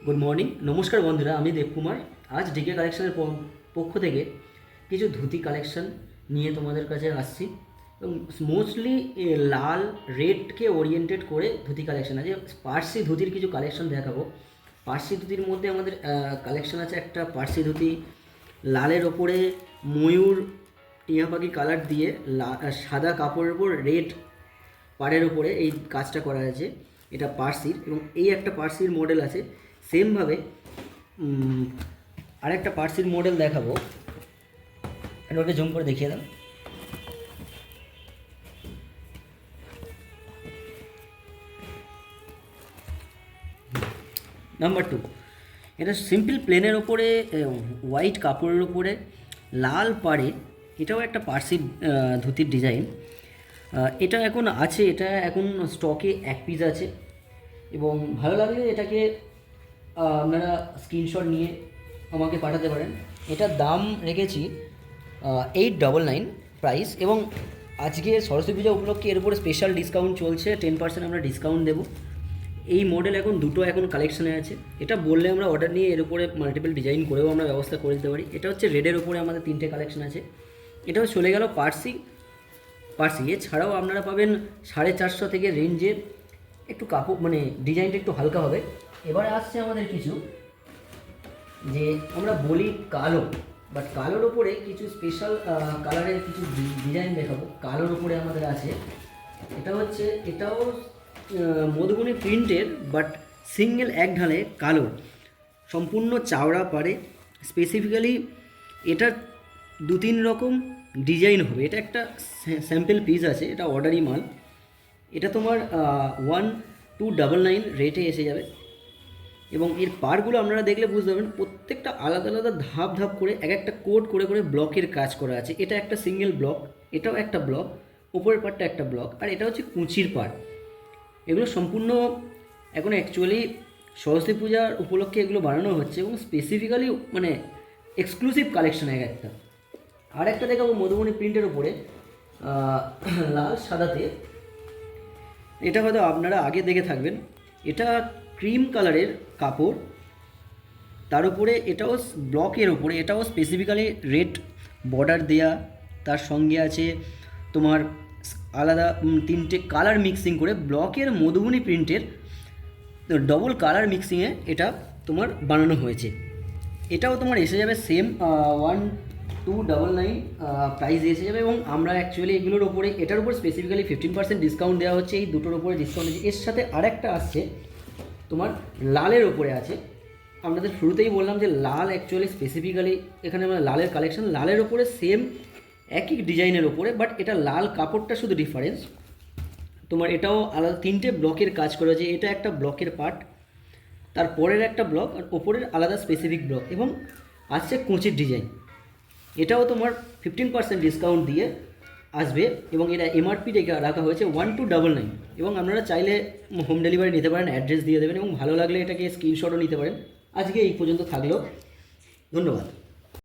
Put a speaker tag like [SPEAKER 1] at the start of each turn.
[SPEAKER 1] Good morning, নমস্কার বন্ধুরা। আমি দেবকুমার। আজ ডিকে কালেকশনের পক্ষ থেকে কিছু ধুতি কালেকশন নিয়ে তোমাদের কাছে আসছি এবং মোস্টলি লাল রেডকে ওরিয়েন্টেড করে ধুতি কালেকশন আছে। পার্সি ধুতির কিছু কালেকশন দেখাবো। পার্সি ধুতির মধ্যে আমাদের কালেকশন আছে একটা পার্সি ধুতি লালের ওপরে ময়ূর টিয়া পাখি কালার দিয়ে সাদা কাপড়ের উপর রেড পাড়ের উপরে এই কাজটা করা আছে। এটা পার্সির এবং এই একটা পার্সির মডেল আছে। সেমভাবে আরেকটা পার্সির মডেল দেখাবো। ওকে জুম করে দেখিয়ে দাও। নাম্বার 2, এটা সিম্পল প্লেনের ওপরে হোয়াইট কাপড়ের ওপরে লাল পাড়ে, এটাও একটা পার্সি ধুতির ডিজাইন। এটা এখন আছে, এটা এখন স্টকে এক পিস আছে এবং ভালো লাগলে এটাকে আপনারা স্ক্রিনশট নিয়ে আমাকে পাঠাতে পারেন। এটার দাম রেখেছি 899 প্রাইস এবং আজকে সরস্বতী পূজা উপলক্ষে এর উপরে স্পেশাল ডিসকাউন্ট চলছে, 10% আমরা ডিসকাউন্ট দেবো। এই মডেল এখন দুটো এখন কালেকশানে আছে। এটা বললে আমরা অর্ডার নিয়ে এর উপরে মাল্টিপল ডিজাইন করেও আমরা ব্যবস্থা করে দিতে পারি। এটা হচ্ছে রেডের উপরে আমাদের 3টে কালেকশন আছে। এটাও চলে গেল পার্সি। এছাড়াও আপনারা পাবেন 450 থেকে রেঞ্জের একটু কাপড়, মানে ডিজাইনটা একটু হালকা হবে। এবারে আসছে আমাদের কিছু, যে আমরা বলি কালো, বাট কালোর ওপরে কিছু স্পেশাল কালারের কিছু ডিজাইন দেখাবো। কালোর ওপরে আমাদের আছে, এটাও মধুবনী প্রিন্টের, বাট সিঙ্গেল এক ঢালে কালো, সম্পূর্ণ চাওড়া পারে। স্পেসিফিক্যালি এটার 2-3 রকম ডিজাইন হবে। এটা একটা স্যাম্পল পিস আছে, এটা অর্ডারি মাল। এটা তোমার 1299 রেটে এসে যাবে এবং এর পারগুলো আপনারা দেখলে বুঝতে পারবেন প্রত্যেকটা আলাদা আলাদা ধাপ ধাপ করে এক একটা কোড করে করে ব্লকের কাজ করা আছে। এটা একটা সিঙ্গেল ব্লক, এটাও একটা ব্লক, উপরের পার্টটা একটা ব্লক, আর এটা হচ্ছে কুঁচির পাড়। এগুলো সম্পূর্ণ এখন অ্যাকচুয়ালি সরস্বতী পূজার উপলক্ষে এগুলো বানানো হচ্ছে এবং স্পেসিফিক্যালি মানে এক্সক্লুসিভ কালেকশন এক একটা। আর একটা দেখাবো মধুবনী প্রিন্টের উপরে লাল সাদাতে। এটা হয়তো আপনারা আগে দেখে থাকবেন। এটা ক্রিম কালারের কাপড়, তার উপরে এটাও ব্লকের উপরে, এটাও স্পেসিফিক্যালি রেড বর্ডার দেয়া, তার সঙ্গে আছে তোমার আলাদা 3টে কালার মিক্সিং করে ব্লকের মধুবনী প্রিন্টের ডবল কালার মিক্সিংয়ে এটা তোমার বানানো হয়েছে। এটাও তোমার এসে যাবে সেম 1299 প্রাইস এসে যাবে এবং আমরা অ্যাকচুয়ালি এগুলোর ওপরে, এটার উপর স্পেসিফিক্যালি 15% ডিসকাউন্ট দেওয়া হচ্ছে। এই দুটোর ওপরে ডিসকাউন্ট আছে। এর সাথে আরেকটা আসছে তোমার লালের ওপরে আছে। আপনাদের শুরুতেই বললাম যে লাল অ্যাকচুয়ালি স্পেসিফিক্যালি এখানে আমরা লালের কালেকশন, লালের ওপরে সেম একই ডিজাইনের ওপরে, বাট এটা লাল কাপড়টা শুধু ডিফারেন্স। তোমার এটাও আলাদা 3টে ব্লকের কাজ করা আছে। এটা একটা ব্লকের পার্ট, তারপরের একটা ব্লক, আর ওপরের আলাদা স্পেসিফিক ব্লক এবং আসছে কুঁচির ডিজাইন। এটাও তোমার 15% ডিসকাউন্ট দিয়ে আসবে এবং এটা এমআরপি রাখা হয়েছে 1299 এবং আপনারা চাইলে হোম ডেলিভারি নিতে পারেন, অ্যাড্রেস দিয়ে দেবেন এবং ভালো লাগলে এটাকে স্ক্রিনশটও নিতে পারেন। আজকে এই পর্যন্ত থাকলো, ধন্যবাদ।